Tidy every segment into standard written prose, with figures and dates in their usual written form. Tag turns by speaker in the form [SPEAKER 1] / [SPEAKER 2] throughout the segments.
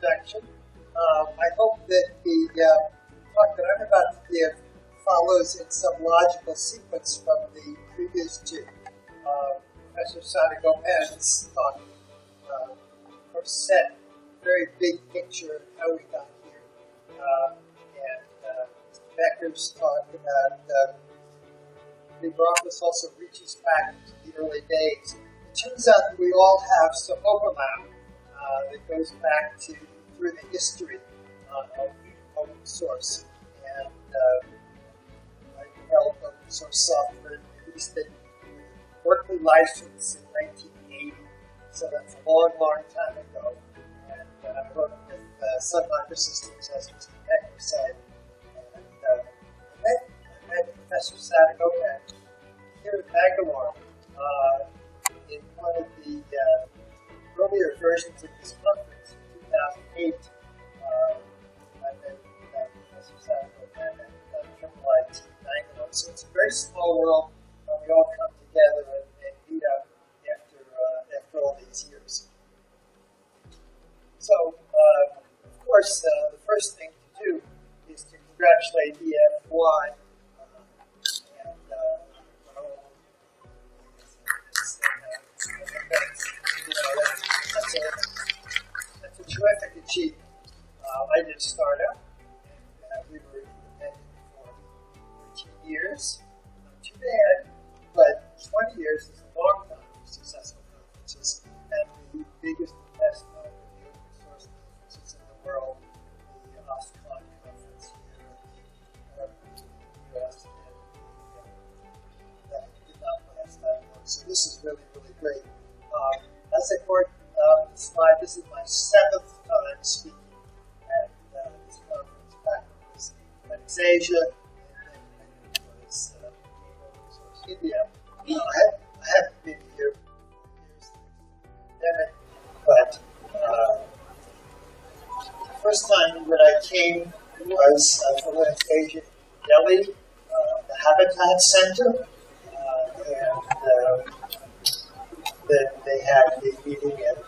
[SPEAKER 1] introduction. I hope that the talk that I'm about to give follows in some logical sequence from the previous two. Professor Sada Gomez's talk set a very big picture of how we got here. And Mr. Becker's talk about LibreOffice also reaches back to the early days. It turns out that we all have some overlap that goes back to through the history of open source. And I developed open source software, at least in Berkeley license in 1980. So that's a long, long time ago. And I worked with Sun Microsystems, as Mr. Becker said. And I met Professor Sada Gomez here at Bangalore in one of the earlier versions of this conference in 2008. I met Professor Sada Gomez at IIIT Bangalore. So it's a very small world. We all come together and meet up after all these years. So, of course, the first thing to do is to congratulate EFY. That's a terrific achievement. I did start up, and we were independent for 13 years. Not too bad, but 20 years is a long time for successful conferences, and the biggest and best known of the open source conferences in the world, the OSCON conference here in the US, and that did not last that long. So this is really, really great. As I worked the slide, this is my 7th time speaking at this conference. Back when it was Asia, and then it was Open Source India. I haven't been here for years, but the first time that I came was for Linux Asia Delhi, the Habitat Center, and then they had the meeting at the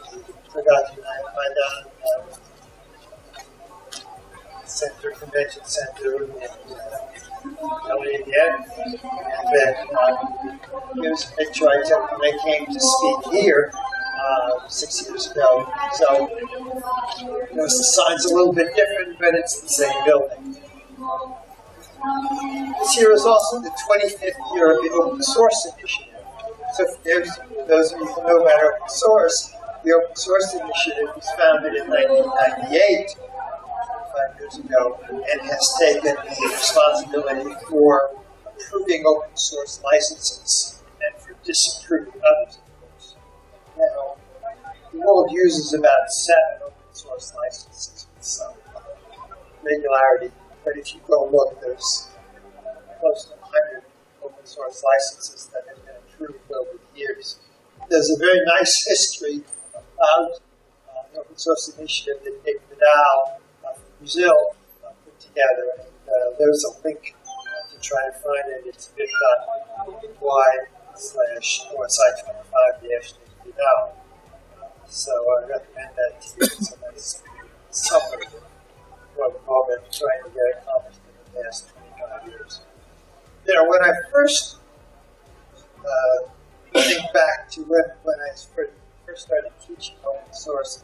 [SPEAKER 1] Forgotten Maidan Center, Convention Center in Delhi again. And then here's a picture I took when I came to speak here 6 years ago. So, notice the sign's a little bit different, but it's the same building. This year is also the 25th year of the Open Source Initiative. So there's those of you who know about open source. The Open Source Initiative was founded in 1998, 5 years ago, and has taken the responsibility for approving open source licenses and for disapproving others, of course. Now, the world uses about 7 open source licenses with some regularity, but if you go look, there's close to 100 open source licenses that have been approved over the years. There's a very nice history about the Open Source Initiative that Nick Vidal from Brazil put together. And there's a link to try to find it. It's bit.ly/OSI25-Nick Vidal. So I recommend that to you. It's a nice summary of what we've all been trying to get accomplished in the past 25 years. You know, when I first think back to when I first started teaching open source,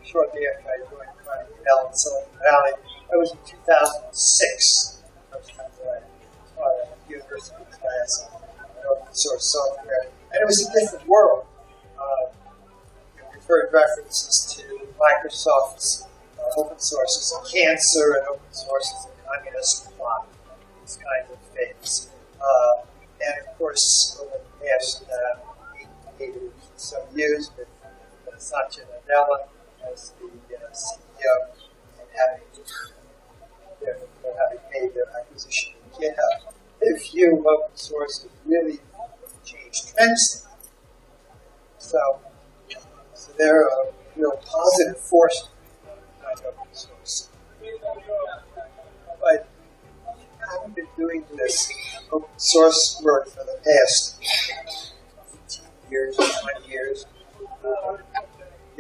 [SPEAKER 1] shortly after I joined Carnegie Mellon in Silicon Valley, that was in 2006. First time that I taught at a university class on open source software, and it was a different world. We've heard references to Microsoft's open source as a cancer and open source as a communist plot. These kinds of things. And of course, over the past 8 or so years, with Satya Nadella as the CEO and having made their acquisition of GitHub, their view of open source has really changed tremendously. So they're a real positive force behind open source. But I haven't been doing this open source work for the past 18 years or 20 years.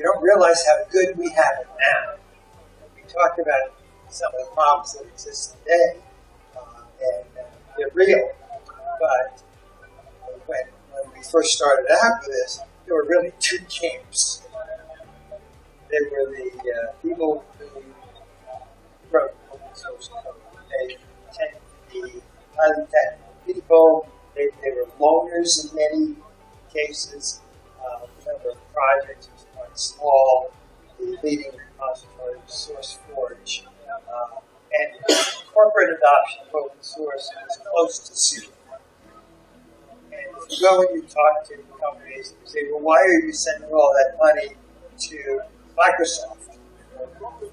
[SPEAKER 1] you don't realize how good we have it now. We talked about some of the problems that exist today, and they're real. But when we first started out with this, there were really two camps. There were the people who wrote open source code. They tended to be highly technical people. They were loners in many cases. The number of projects was quite small. The leading repository was SourceForge. And corporate adoption of open source was close to zero. And if you go and you talk to companies, you say, well, why are you sending all that money to Microsoft? Or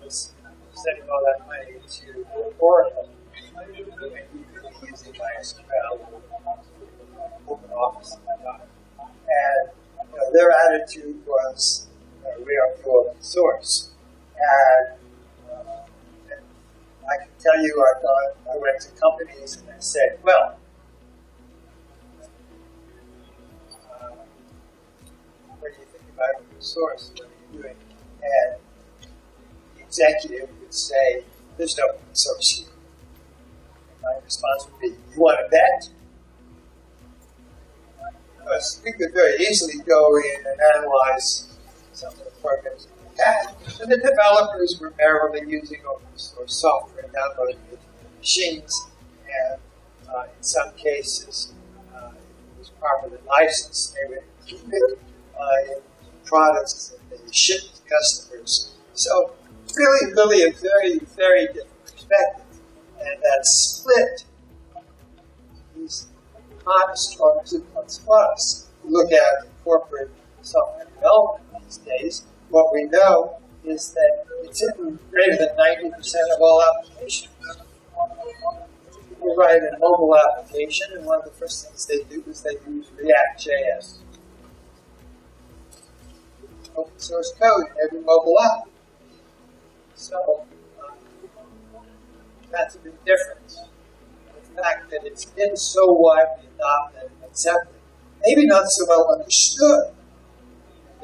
[SPEAKER 1] sending all that money to Oracle? And you could be using MySQL or OpenOffice at the time. And their attitude was, we are for open source. And I can tell you, I went to companies and I said, well, what do you think about open source? What are you doing? And the executive would say, there's no open source here. And my response would be, you want to bet? Because we could very easily go in and analyze some of the programs that we had. And the developers were merely using open source software and downloading it to their machines. And in some cases, if it was properly licensed, they would keep it in products that they shipped to customers. So really a very, very different perspective. And that split is not as strong as it once was. Look at corporate software development these days. What we know is that it's in greater than 90% of all applications. We write a mobile application, and one of the first things they do is they use React.js. Open source code in every mobile app. So that's a big difference. The fact that it's been so widely adopted and accepted, maybe not so well understood in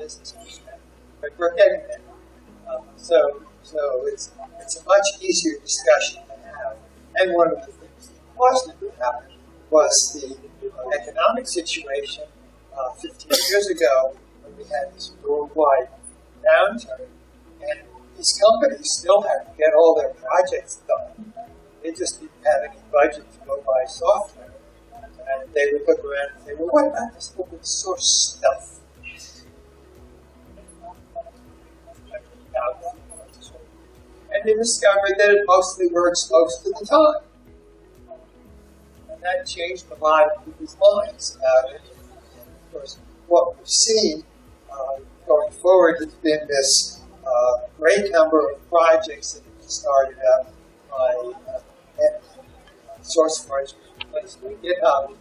[SPEAKER 1] business perspective, but we're getting there. So it's a much easier discussion to have. And one of the things that caused it to happen was the economic situation 15 years ago when we had this worldwide downturn, and these companies still had to get all their projects done. They just didn't have any budget to go buy software. And they would look around and say, well, what about this open source stuff? And they discovered that it mostly works most of the time. And that changed a lot of people's minds about it. And of course, what we've seen going forward has been this great number of projects that have been started up by SourceForge was replaced by GitHub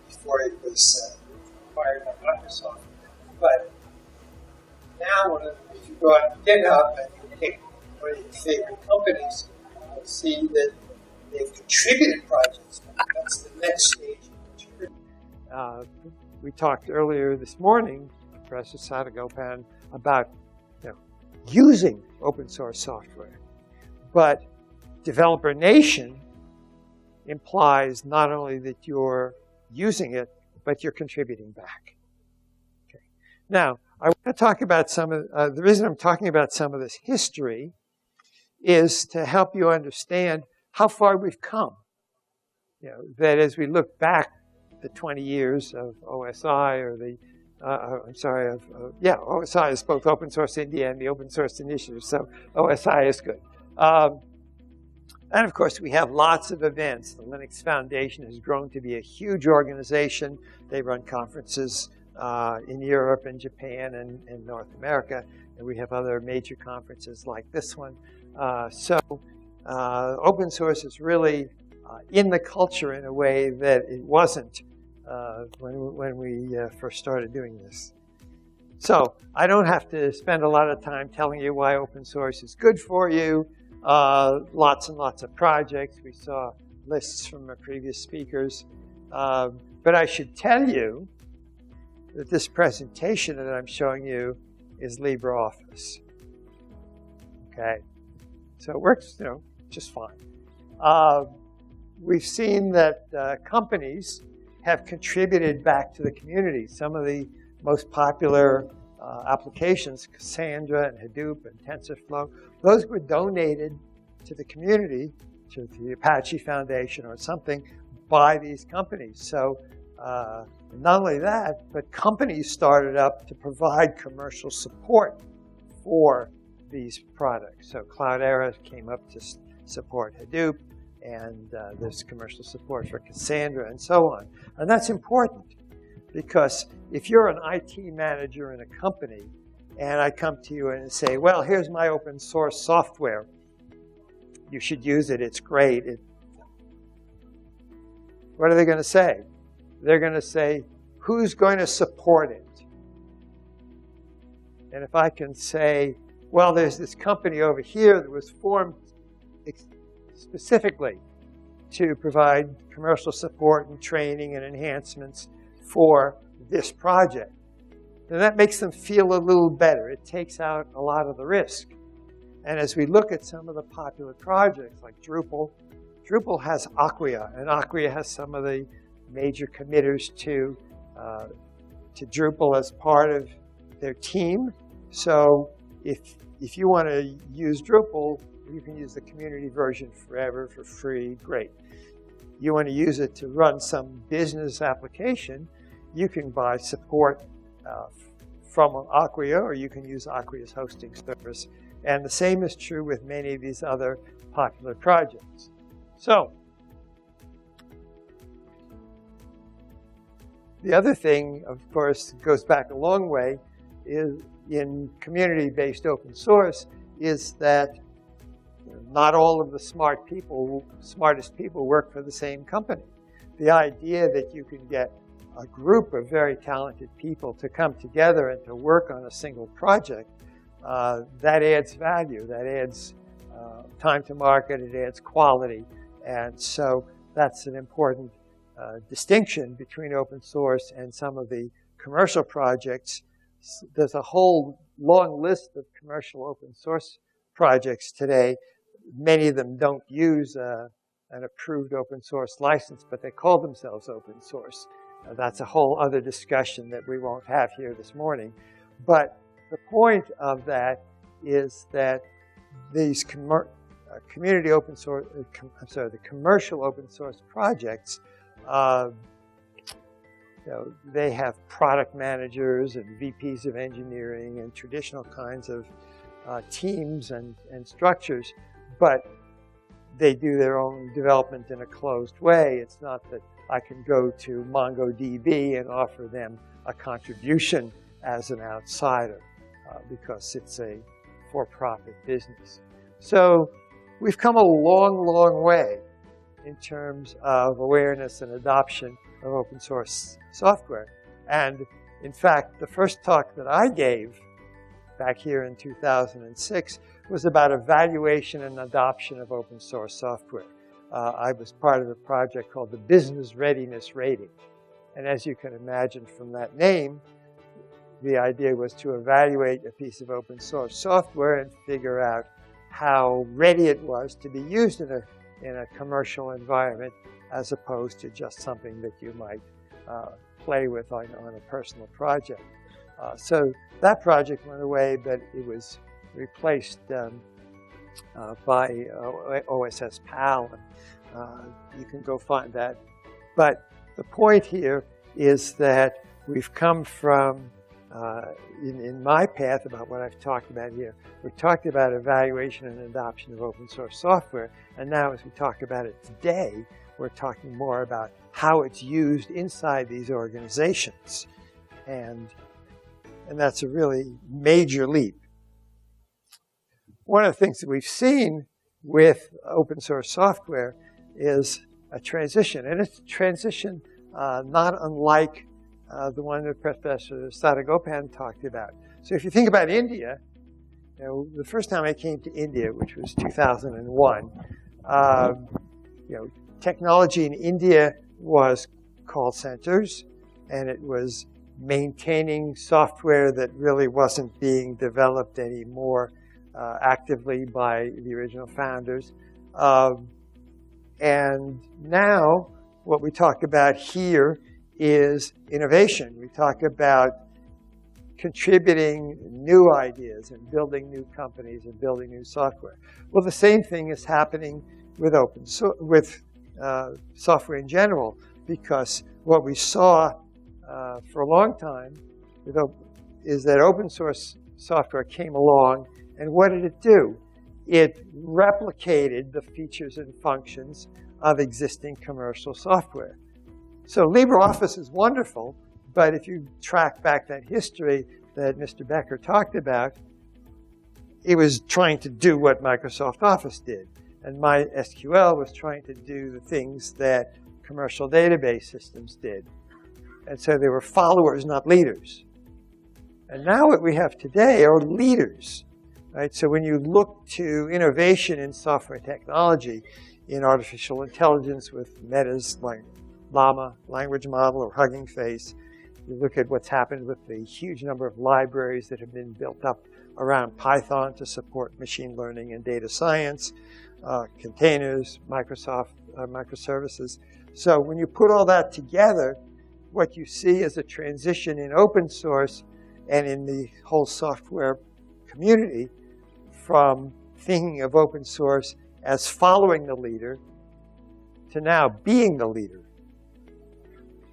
[SPEAKER 1] before it was acquired by Microsoft. But now, if you go on GitHub and you pick one of your favorite companies, you'll see that they've contributed projects. That's the next stage of contributing.
[SPEAKER 2] We talked earlier this morning, Professor Sadagopan, about using open source software. But Developer Nation implies not only that you're using it, but you're contributing back. Okay. Now, I want to talk about some of the reason I'm talking about some of this history is to help you understand how far we've come. That as we look back the 20 years of OSI or OSI is both Open Source India and the Open Source Initiative, so OSI is good. And of course, we have lots of events. The Linux Foundation has grown to be a huge organization. They run conferences in Europe and Japan and North America. And we have other major conferences like this one. So open source is really in the culture in a way that it wasn't when we first started doing this. So I don't have to spend a lot of time telling you why open source is good for you. Lots and lots of projects. We saw lists from our previous speakers. But I should tell you that this presentation that I'm showing you is LibreOffice. Okay, so it works, just fine. We've seen that companies have contributed back to the community. Some of the most popular applications, Cassandra and Hadoop and TensorFlow, those were donated to the community, to the Apache Foundation or something, by these companies. So not only that, but companies started up to provide commercial support for these products. So Cloudera came up to support Hadoop, and there's commercial support for Cassandra and so on. And that's important because if you're an IT manager in a company and I come to you and say, well, here's my open source software, you should use it, it's great. What are they going to say? They're going to say, who's going to support it? And if I can say, well, there's this company over here that was formed specifically to provide commercial support and training and enhancements for this project, then that makes them feel a little better. It takes out a lot of the risk. And as we look at some of the popular projects like Drupal, Drupal has Acquia, and Acquia has some of the major committers to Drupal as part of their team. So if you want to use Drupal, you can use the community version forever for free, great. You want to use it to run some business application, you can buy support from Acquia, or you can use Acquia's hosting service. And the same is true with many of these other popular projects. So, the other thing, of course, goes back a long way, is in community-based open source, is that not all of the smartest people work for the same company. The idea that you can get a group of very talented people to come together and to work on a single project, that adds value, that adds time to market, it adds quality. And so that's an important distinction between open source and some of the commercial projects. There's a whole long list of commercial open source projects today. Many of them don't use an approved open source license, but they call themselves open source. That's a whole other discussion that we won't have here this morning. But the point of that is that these community open source, the commercial open source projects, they have product managers and VPs of engineering and traditional kinds of teams and structures, but they do their own development in a closed way. It's not that I can go to MongoDB and offer them a contribution as an outsider because it's a for-profit business. So we've come a long, long way in terms of awareness and adoption of open source software. And in fact, the first talk that I gave back here in 2006 was about evaluation and adoption of open source software. I was part of a project called the Business Readiness Rating. And as you can imagine from that name, the idea was to evaluate a piece of open source software and figure out how ready it was to be used in a commercial environment, as opposed to just something that you might play with on a personal project. So that project went away, but it was replaced by OSS PAL. And, you can go find that. But the point here is that we've come from, in my path about what I've talked about here, we've talked about evaluation and adoption of open source software. And now as we talk about it today, we're talking more about how it's used inside these organizations. And that's a really major leap. One of the things that we've seen with open source software is a transition. And it's a transition not unlike the one that Professor Sadagopan talked about. So if you think about India, the first time I came to India, which was 2001, technology in India was call centers, and it was maintaining software that really wasn't being developed anymore actively by the original founders. And now what we talk about here is innovation. We talk about contributing new ideas and building new companies and building new software. Well, the same thing is happening with software in general, because what we saw for a long time is that open source software came along, and what did it do? It replicated the features and functions of existing commercial software. So LibreOffice is wonderful, but if you track back that history that Mr. Becker talked about, it was trying to do what Microsoft Office did. And MySQL was trying to do the things that commercial database systems did. And so they were followers, not leaders. And now what we have today are leaders. Right? So when you look to innovation in software technology, in artificial intelligence with Meta's like Llama language model or Hugging Face, you look at what's happened with the huge number of libraries that have been built up around Python to support machine learning and data science, containers, microservices. So when you put all that together, what you see is a transition in open source and in the whole software community from thinking of open source as following the leader to now being the leader.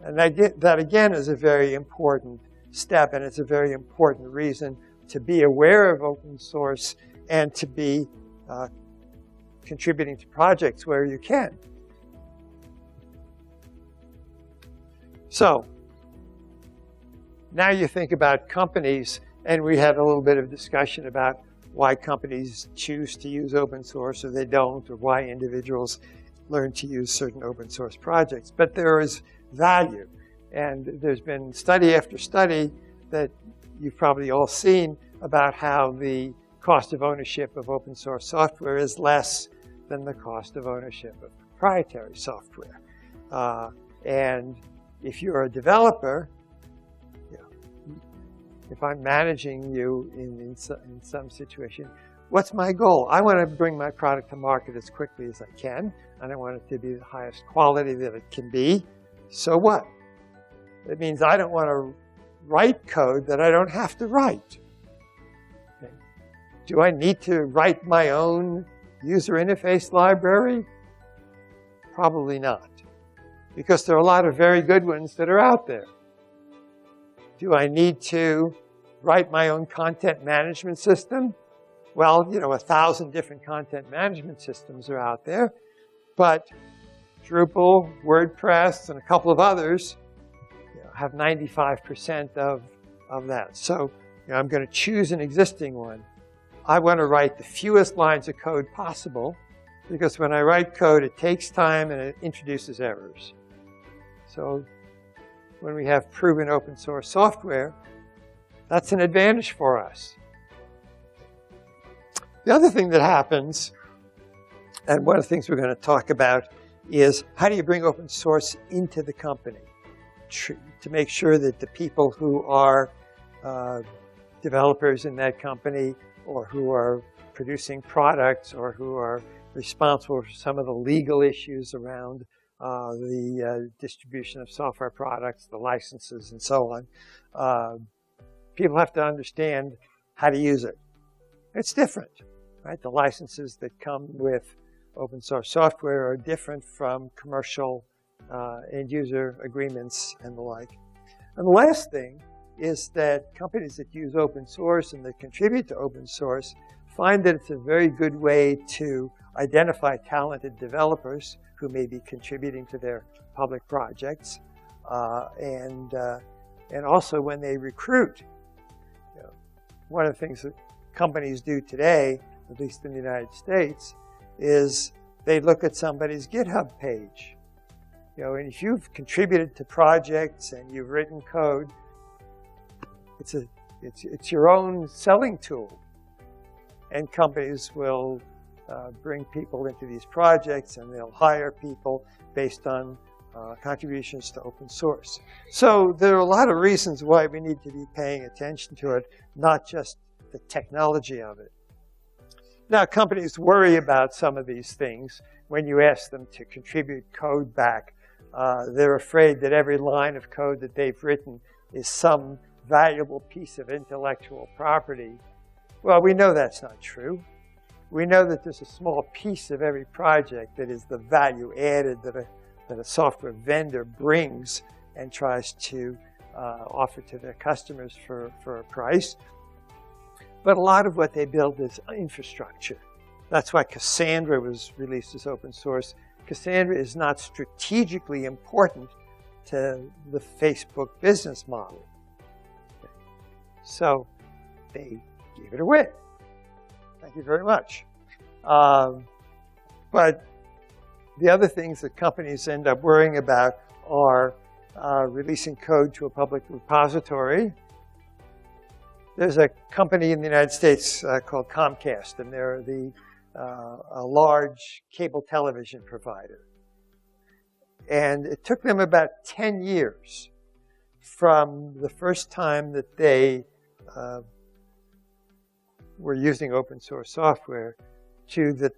[SPEAKER 2] And that again is a very important step, and it's a very important reason to be aware of open source and to be contributing to projects where you can. So now you think about companies, and we had a little bit of discussion about why companies choose to use open source or they don't, or why individuals learn to use certain open source projects. But there is value, and there's been study after study that you've probably all seen about how the cost of ownership of open source software is less than the cost of ownership of proprietary software. And if you're a developer, if I'm managing you in some situation, what's my goal? I want to bring my product to market as quickly as I can, and I want it to be the highest quality that it can be. So what? It means I don't want to write code that I don't have to write. Okay. Do I need to write my own user interface library? Probably not, because there are a lot of very good ones that are out there. Do I need to write my own content management system? Well, 1,000 different content management systems are out there, but Drupal, WordPress, and a couple of others have 95% of that. So I'm going to choose an existing one. I want to write the fewest lines of code possible, because when I write code, it takes time and it introduces errors. So when we have proven open source software, that's an advantage for us. The other thing that happens, and one of the things we're going to talk about, is how do you bring open source into the company to make sure that the people who are developers in that company, or who are producing products, or who are responsible for some of the legal issues around the distribution of software products, the licenses, and so on. People have to understand how to use it. It's different, right? The licenses that come with open source software are different from commercial end user agreements and the like. And the last thing is that companies that use open source and that contribute to open source find that it's a very good way to identify talented developers who may be contributing to their public projects, and also when they recruit. One of the things that companies do today, at least in the United States, is they look at somebody's GitHub page. And if you've contributed to projects and you've written code, it's your own selling tool, and companies will bring people into these projects, and they'll hire people based on contributions to open source. So there are a lot of reasons why we need to be paying attention to it, not just the technology of it. Now, companies worry about some of these things when you ask them to contribute code back. They're afraid that every line of code that they've written is some valuable piece of intellectual property. Well, we know that's not true. We know that there's a small piece of every project that is the value added that a software vendor brings and tries to offer to their customers for a price. But a lot of what they build is infrastructure. That's why Cassandra was released as open source. Cassandra is not strategically important to the Facebook business model. So they gave it away. Thank you very much. But the other things that companies end up worrying about are releasing code to a public repository. There's a company in the United States called Comcast, and they're a large cable television provider. And it took them about 10 years from the first time that they were using open source software to the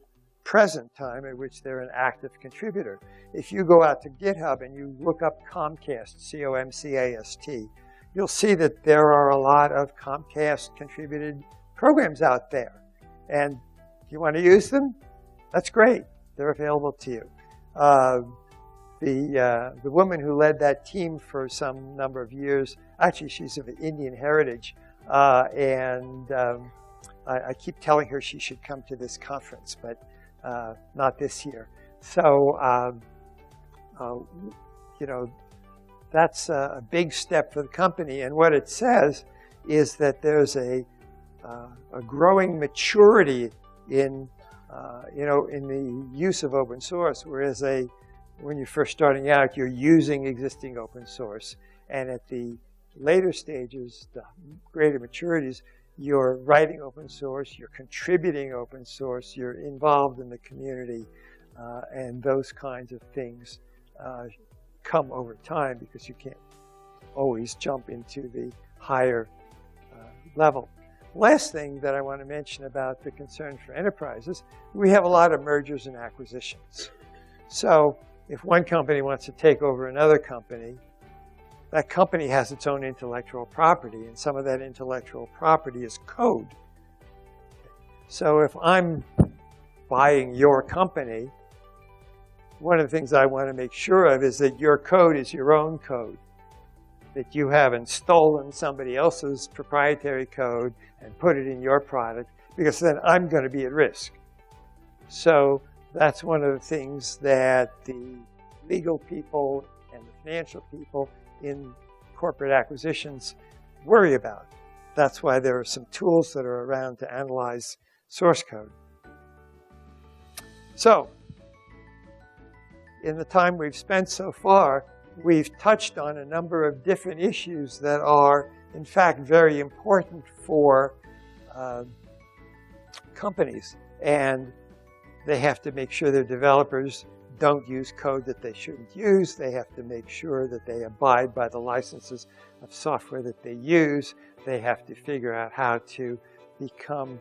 [SPEAKER 2] present time at which they're an active contributor. If you go out to GitHub and you look up Comcast, C-O-M-C-A-S-T, you'll see that there are a lot of Comcast contributed programs out there. And if you want to use them, that's great. They're available to you. The woman who led that team for some number of years, actually she's of Indian heritage, and I keep telling her she should come to this conference, but not this year. So, you know, that's a big step for the company. And what it says is that there's a growing maturity in the use of open source, whereas when you're first starting out, you're using existing open source. And at the later stages, the greater maturities, you're writing open source, you're contributing open source, you're involved in the community, and those kinds of things come over time because you can't always jump into the higher level. Last thing that I want to mention about the concern for enterprises, we have a lot of mergers and acquisitions. So if one company wants to take over another company, that company has its own intellectual property, and some of that intellectual property is code. So if I'm buying your company, one of the things I want to make sure of is that your code is your own code, that you haven't stolen somebody else's proprietary code and put it in your product, because then I'm going to be at risk. So that's one of the things that the legal people and the financial people in corporate acquisitions worry about. That's why there are some tools that are around to analyze source code. So, in the time we've spent so far, we've touched on a number of different issues that are, in fact, very important for companies. And they have to make sure their developers don't use code that they shouldn't use. They have to make sure that they abide by the licenses of software that they use. They have to figure out how to become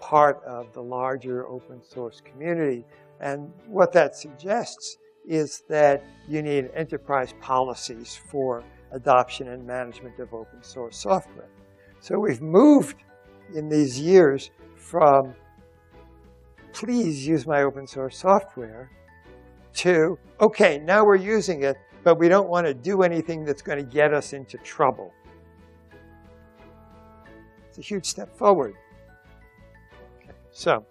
[SPEAKER 2] part of the larger open source community. And what that suggests is that you need enterprise policies for adoption and management of open source software. So we've moved in these years from please use my open source software to, okay, now we're using it, but we don't want to do anything that's going to get us into trouble. It's a huge step forward. Okay, so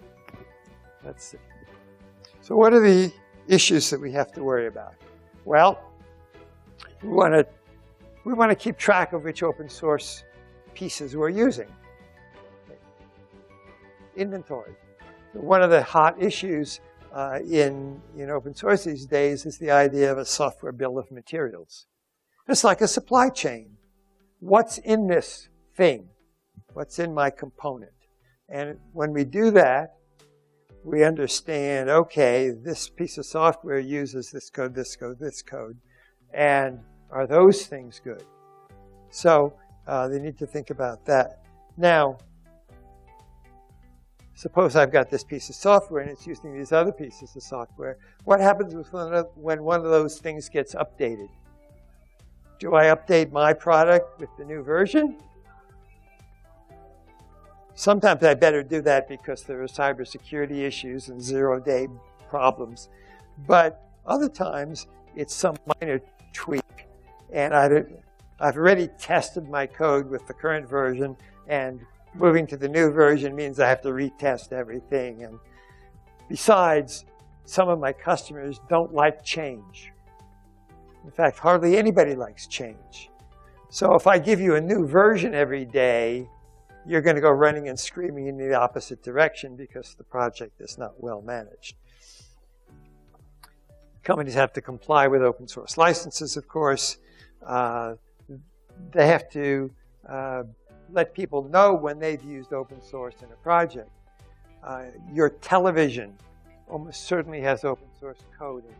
[SPEAKER 2] let's see. So what are the issues that we have to worry about? Well, we want to keep track of which open source pieces we're using. Okay. Inventory. One of the hot issues in open source these days is the idea of a software bill of materials. It's like a supply chain. What's in this thing? What's in my component? And when we do that, we understand, okay, this piece of software uses this code, this code, this code, and are those things good? So they need to think about that. Now, suppose I've got this piece of software and it's using these other pieces of software. What happens when one of those things gets updated? Do I update my product with the new version? Sometimes I better do that because there are cybersecurity issues and zero-day problems. But other times, it's some minor tweak. And I've already tested my code with the current version, and moving to the new version means I have to retest everything. And besides, some of my customers don't like change. In fact, hardly anybody likes change. So if I give you a new version every day, you're going to go running and screaming in the opposite direction because the project is not well managed. Companies have to comply with open source licenses, of course. They have to let people know when they've used open source in a project. Your television almost certainly has open source code in it.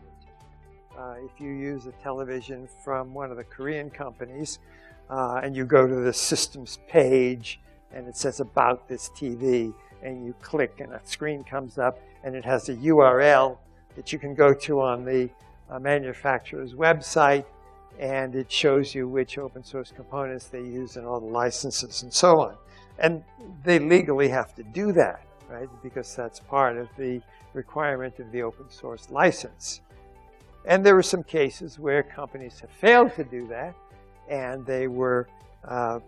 [SPEAKER 2] If you use a television from one of the Korean companies and you go to the systems page and it says about this TV and you click and a screen comes up and it has a URL that you can go to on the manufacturer's website, and it shows you which open source components they use and all the licenses and so on. And they legally have to do that, right? Because that's part of the requirement of the open source license. And there were some cases where companies have failed to do that, and they were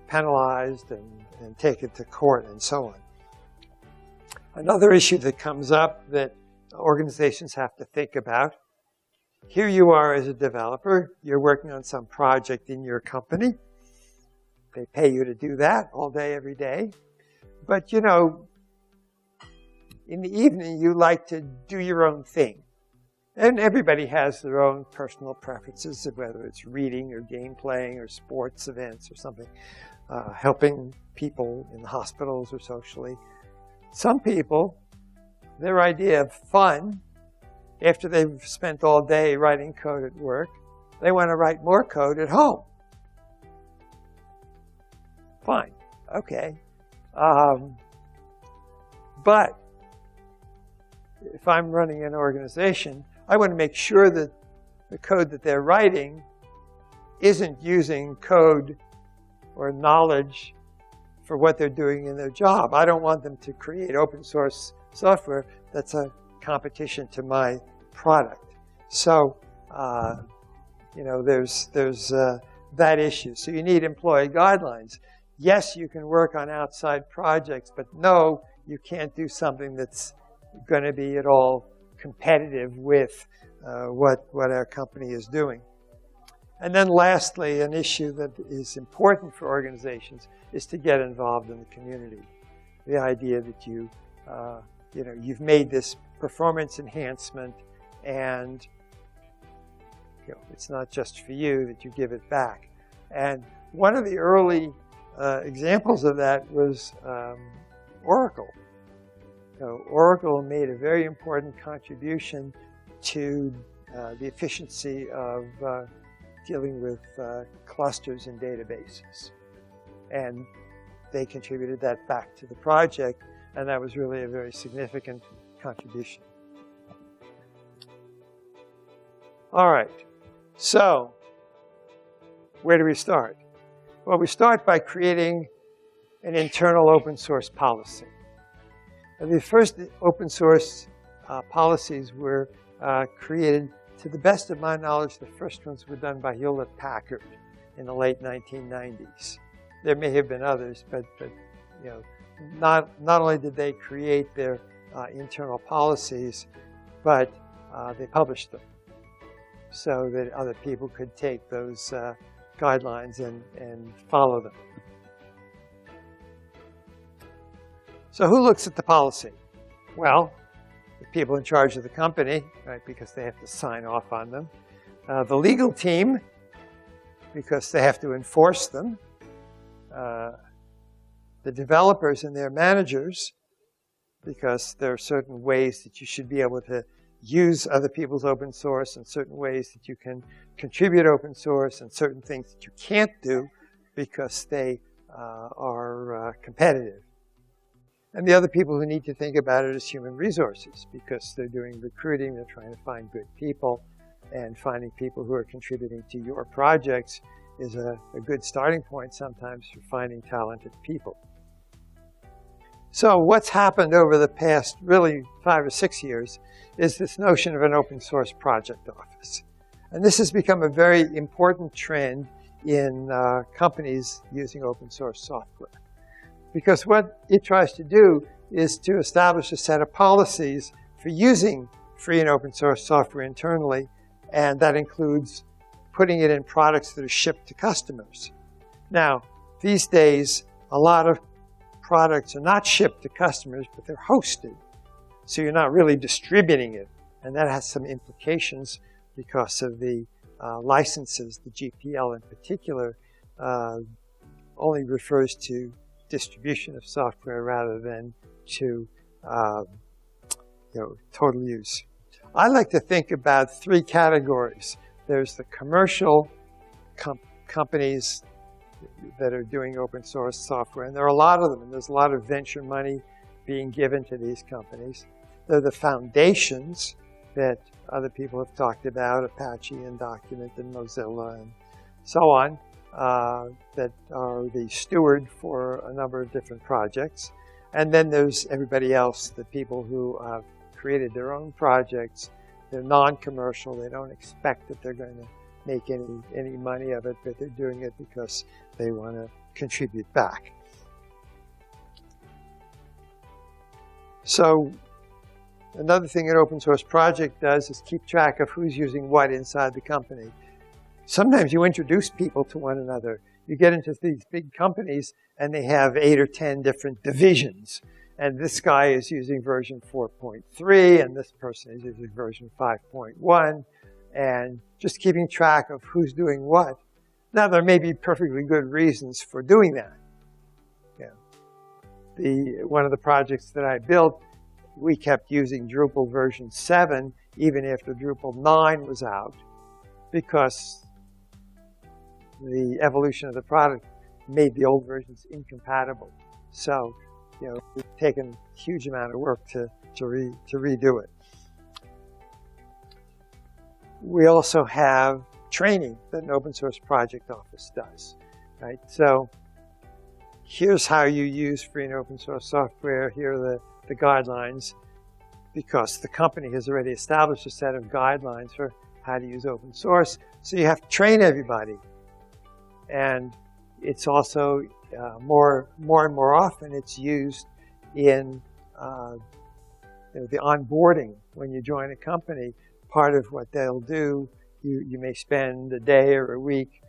[SPEAKER 2] penalized and taken to court and so on. Another issue that comes up that organizations have to think about: here you are as a developer, you're working on some project in your company. They pay you to do that all day, every day. But, you know, in the evening, you like to do your own thing. And everybody has their own personal preferences, whether it's reading or game playing or sports events or something, helping people in the hospitals or socially. Some people, their idea of fun, after they've spent all day writing code at work, they want to write more code at home. Fine, okay. But if I'm running an organization, I want to make sure that the code that they're writing isn't using code or knowledge for what they're doing in their job. I don't want them to create open source software that's a competition to my product. So, you know, there's that issue. So you need employee guidelines. Yes, you can work on outside projects, but no, you can't do something that's going to be at all competitive with what our company is doing. And then lastly, an issue that is important for organizations is to get involved in the community. The idea that you know, you've made this performance enhancement, and you know, it's not just for you, that you give it back. And one of the early examples of that was Oracle. Oracle made a very important contribution to the efficiency of dealing with clusters and databases. And they contributed that back to the project, and that was really a very significant contribution. All right, so where do we start? Well, we start by creating an internal open source policy. And the first open source policies were created, to the best of my knowledge, the first ones were done by Hewlett-Packard in the late 1990s. There may have been others, but you know, not only did they create their internal policies, but they published them so that other people could take those guidelines and follow them. So who looks at the policy? Well, the people in charge of the company, right, because they have to sign off on them. The legal team, because they have to enforce them. The developers and their managers, because there are certain ways that you should be able to use other people's open source and certain ways that you can contribute open source and certain things that you can't do because they are competitive. And the other people who need to think about it is human resources, because they're doing recruiting, they're trying to find good people, and finding people who are contributing to your projects is a good starting point sometimes for finding talented people. So what's happened over the past really 5 or 6 years is this notion of an open source project office. And this has become a very important trend in companies using open source software. Because what it tries to do is to establish a set of policies for using free and open source software internally, and that includes putting it in products that are shipped to customers. Now, these days, a lot of products are not shipped to customers, but they're hosted. So you're not really distributing it, and that has some implications because of the licenses. The GPL in particular only refers to distribution of software rather than to total use. I like to think about 3 categories. There's the commercial companies that are doing open source software, and there are a lot of them, and there's a lot of venture money being given to these companies. There are the foundations that other people have talked about, Apache and Document and Mozilla and so on, that are the steward for a number of different projects. And then there's everybody else, the people who have created their own projects. They're non-commercial. They don't expect that they're going to make any money of it, but they're doing it because they want to contribute back. So another thing an open source project does is keep track of who's using what inside the company. Sometimes you introduce people to one another. You get into these big companies and they have 8 or 10 different divisions. And this guy is using version 4.3 and this person is using version 5.1, and just keeping track of who's doing what. Now, there may be perfectly good reasons for doing that. One of the projects that I built, we kept using Drupal version 7 even after Drupal 9 was out, because the evolution of the product made the old versions incompatible. So, it's taken a huge amount of work to redo it. We also have training that an open source project office does, right? So here's how you use free and open source software. Here are the guidelines, because the company has already established a set of guidelines for how to use open source. So you have to train everybody. And it's also more and more often it's used in the onboarding when you join a company. Part of what they'll do, you may spend a day or a week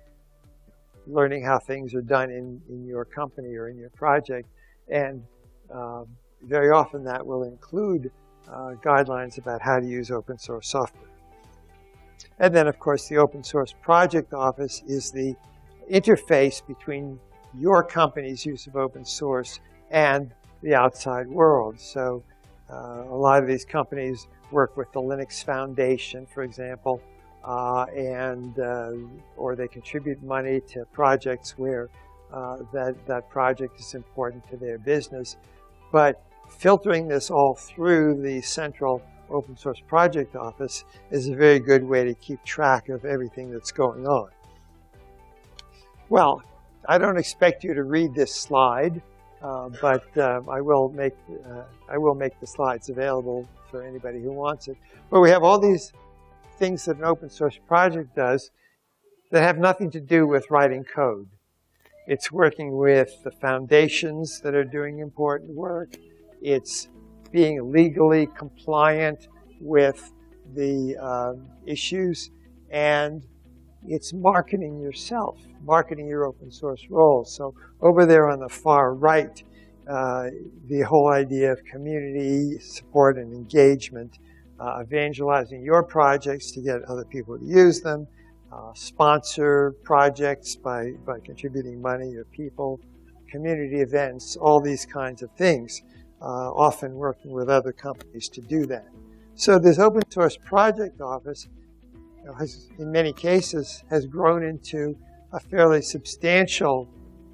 [SPEAKER 2] learning how things are done in your company or in your project, and very often that will include guidelines about how to use open source software. And then, of course, the open source project office is the interface between your company's use of open source and the outside world. So a lot of these companies work with the Linux Foundation, for example, or they contribute money to projects where that project is important to their business. But filtering this all through the central open source project office is a very good way to keep track of everything that's going on. Well, I don't expect you to read this slide, but I will make the slides available for anybody who wants it. But we have all these things that an open source project does that have nothing to do with writing code. It's working with the foundations that are doing important work. It's being legally compliant with the issues, and it's marketing yourself, marketing your open source role. So over there on the far right, the whole idea of community support and engagement, evangelizing your projects to get other people to use them, sponsor projects by contributing money or people, community events, all these kinds of things. often working with other companies to do that. So this open source project office, has, in many cases, has grown into a fairly substantial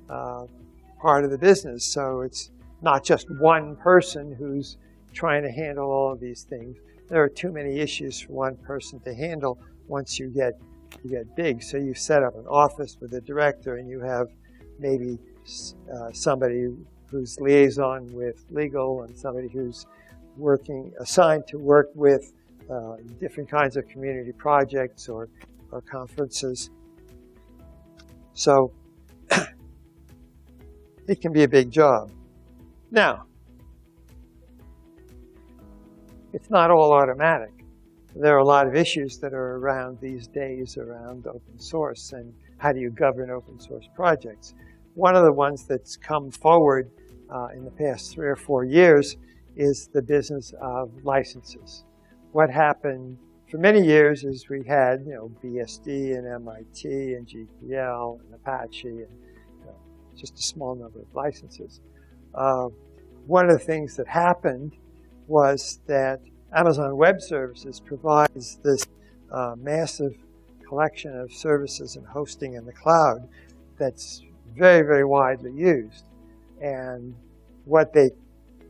[SPEAKER 2] part of the business. So it's not just one person who's trying to handle all of these things. There are too many issues for one person to handle once you get big. So you set up an office with a director, and you have maybe somebody who's liaison with legal and somebody who's assigned to work with different kinds of community projects or conferences. So it can be a big job. Now, it's not all automatic. There are a lot of issues that are around these days around open source and how do you govern open source projects. One of the ones that's come forward in the past 3 or 4 years is the business of licenses. What happened for many years is we had, BSD and MIT and GPL and Apache and just a small number of licenses. One of the things that happened was that Amazon Web Services provides this massive collection of services and hosting in the cloud that's very, very widely used. And what they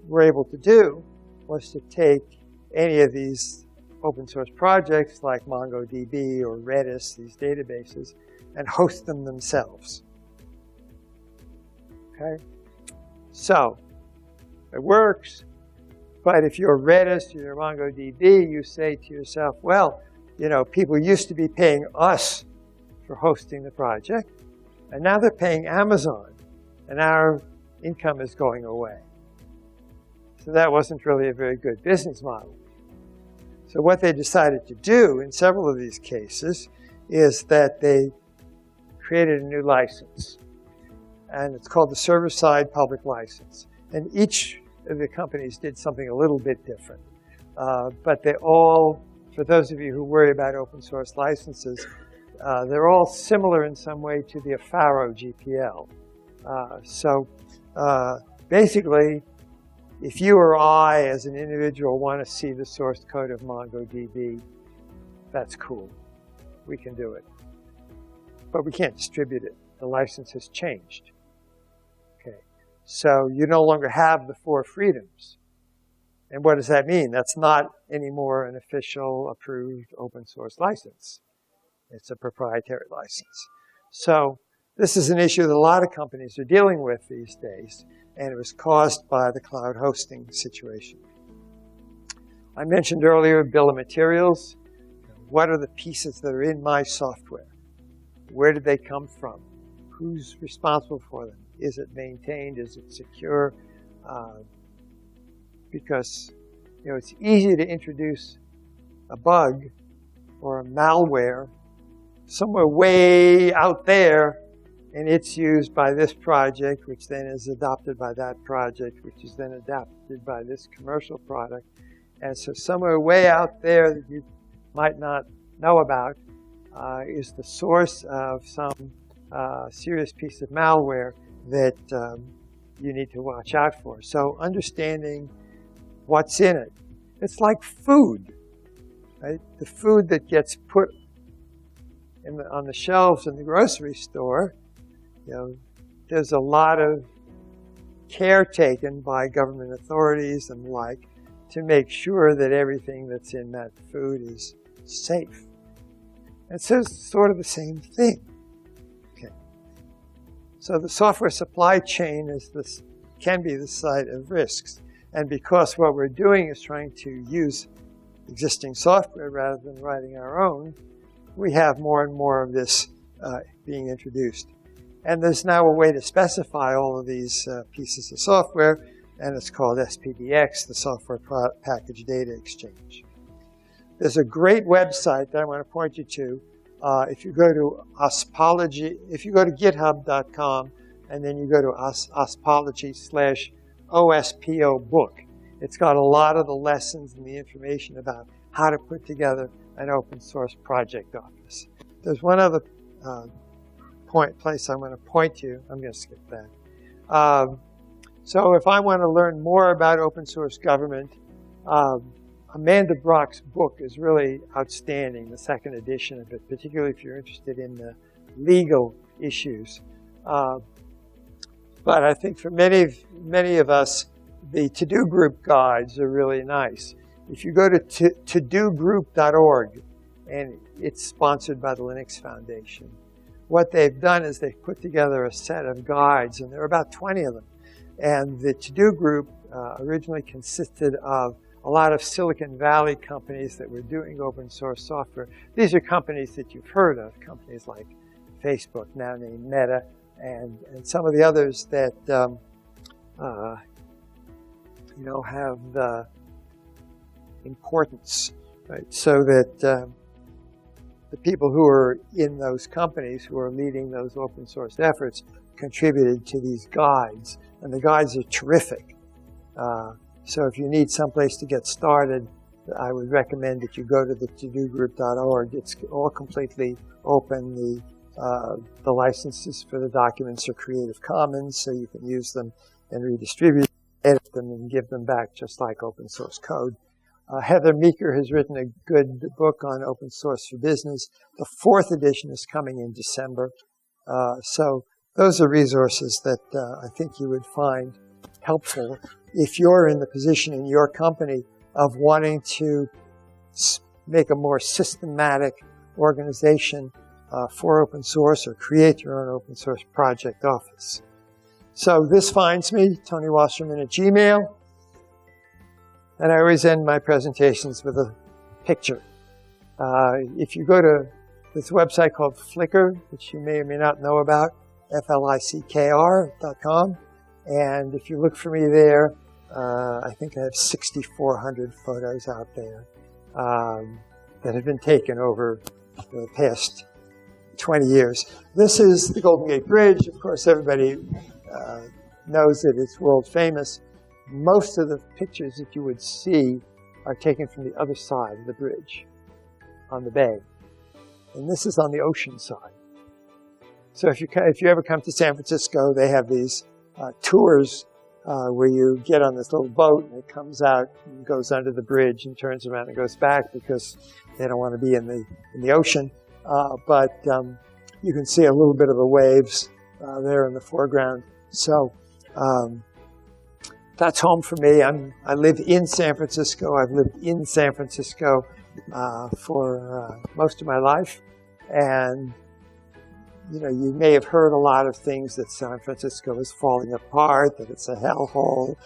[SPEAKER 2] were able to do was to take any of these open source projects like MongoDB or Redis, these databases, and host them themselves. Okay? So, it works, but if you're Redis or you're MongoDB, you say to yourself, well, people used to be paying us for hosting the project, and now they're paying Amazon, and our income is going away. So that wasn't really a very good business model. So what they decided to do in several of these cases is that they created a new license. And it's called the server-side public license. And each of the companies did something a little bit different. But they all, for those of you who worry about open source licenses, they're all similar in some way to the Afaro GPL. Basically, if you or I, as an individual, want to see the source code of MongoDB, that's cool. We can do it. But we can't distribute it. The license has changed. Okay. So you no longer have the 4 freedoms. And what does that mean? That's not anymore an official, approved open source license. It's a proprietary license. So this is an issue that a lot of companies are dealing with these days, and it was caused by the cloud hosting situation. I mentioned earlier bill of materials. What are the pieces that are in my software? Where did they come from? Who's responsible for them? Is it maintained? Is it secure? Because it's easy to introduce a bug or a malware somewhere way out there, and it's used by this project, which then is adopted by that project, which is then adopted by this commercial product. And so somewhere way out there that you might not know about is the source of some serious piece of malware that you need to watch out for. So understanding what's in it. It's like food, right? The food that gets put on the shelves in the grocery store, there's a lot of care taken by government authorities and the like to make sure that everything that's in that food is safe. And so it's sort of the same thing. Okay. So the software supply chain can be the site of risks. And because what we're doing is trying to use existing software rather than writing our own, we have more and more of this being introduced. And there's now a way to specify all of these pieces of software, and it's called SPDX, the Software Package Data Exchange. There's a great website that I want to point you to. If you go to github.com, and then you go to ospology/OSPO book, it's got a lot of the lessons and the information about how to put together an open source project office. There's one other place I'm going to point you. I'm going to skip that. So if I want to learn more about open source government, Amanda Brock's book is really outstanding, the second edition of it, particularly if you're interested in the legal issues. But I think for many of us, the to-do group guides are really nice. If you go to todogroup.org, and it's sponsored by the Linux Foundation, what they've done is they've put together a set of guides, and there are about 20 of them. And the to-do group originally consisted of a lot of Silicon Valley companies that were doing open source software. These are companies that you've heard of, companies like Facebook, now named Meta, and some of the others that have importance, right? So that the people who are in those companies who are leading those open source efforts contributed to these guides, and the guides are terrific. So if you need someplace to get started, I would recommend that you go to the todogroup.org. It's all completely open. The licenses for the documents are Creative Commons, so you can use them and redistribute, edit them, and give them back just like open source code. Heather Meeker has written a good book on open source for business. The 4th edition is coming in December. So those are resources that I think you would find helpful if you're in the position in your company of wanting to make a more systematic organization for open source or create your own open source project office. So this finds me, Tony Wasserman at Gmail. And I always end my presentations with a picture. If you go to this website called Flickr, which you may or may not know about, flickr.com, and if you look for me there, I think I have 6,400 photos out there that have been taken over the past 20 years. This is the Golden Gate Bridge. Of course, everybody knows that it's world famous. Most of the pictures that you would see are taken from the other side of the bridge on the bay. And this is on the ocean side. So if you ever come to San Francisco, they have these tours where you get on this little boat and it comes out and goes under the bridge and turns around and goes back because they don't want to be in the ocean. But you can see a little bit of the waves there in the foreground. So that's home for me. I live in San Francisco. I've lived in San Francisco for most of my life. And, you may have heard a lot of things that San Francisco is falling apart, that it's a hellhole.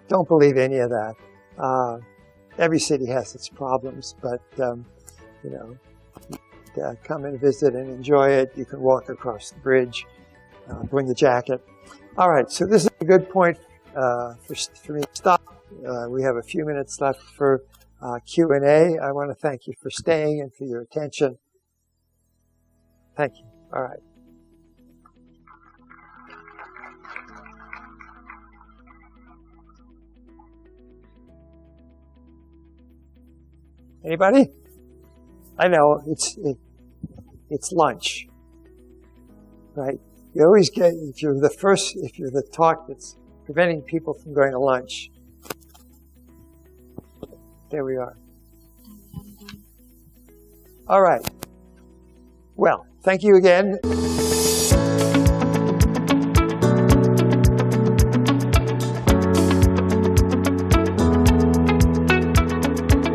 [SPEAKER 2] Don't believe any of that. Every city has its problems, but, come and visit and enjoy it. You can walk across the bridge, bring a jacket. All right, so this is a good point for me to stop. We have a few minutes left for Q&A. I want to thank you for staying and for your attention. Thank you. All right. Anybody? I know it's lunch, right? You always get, if you're the talk that's preventing people from going to lunch. There we are. All right. Well, thank you again.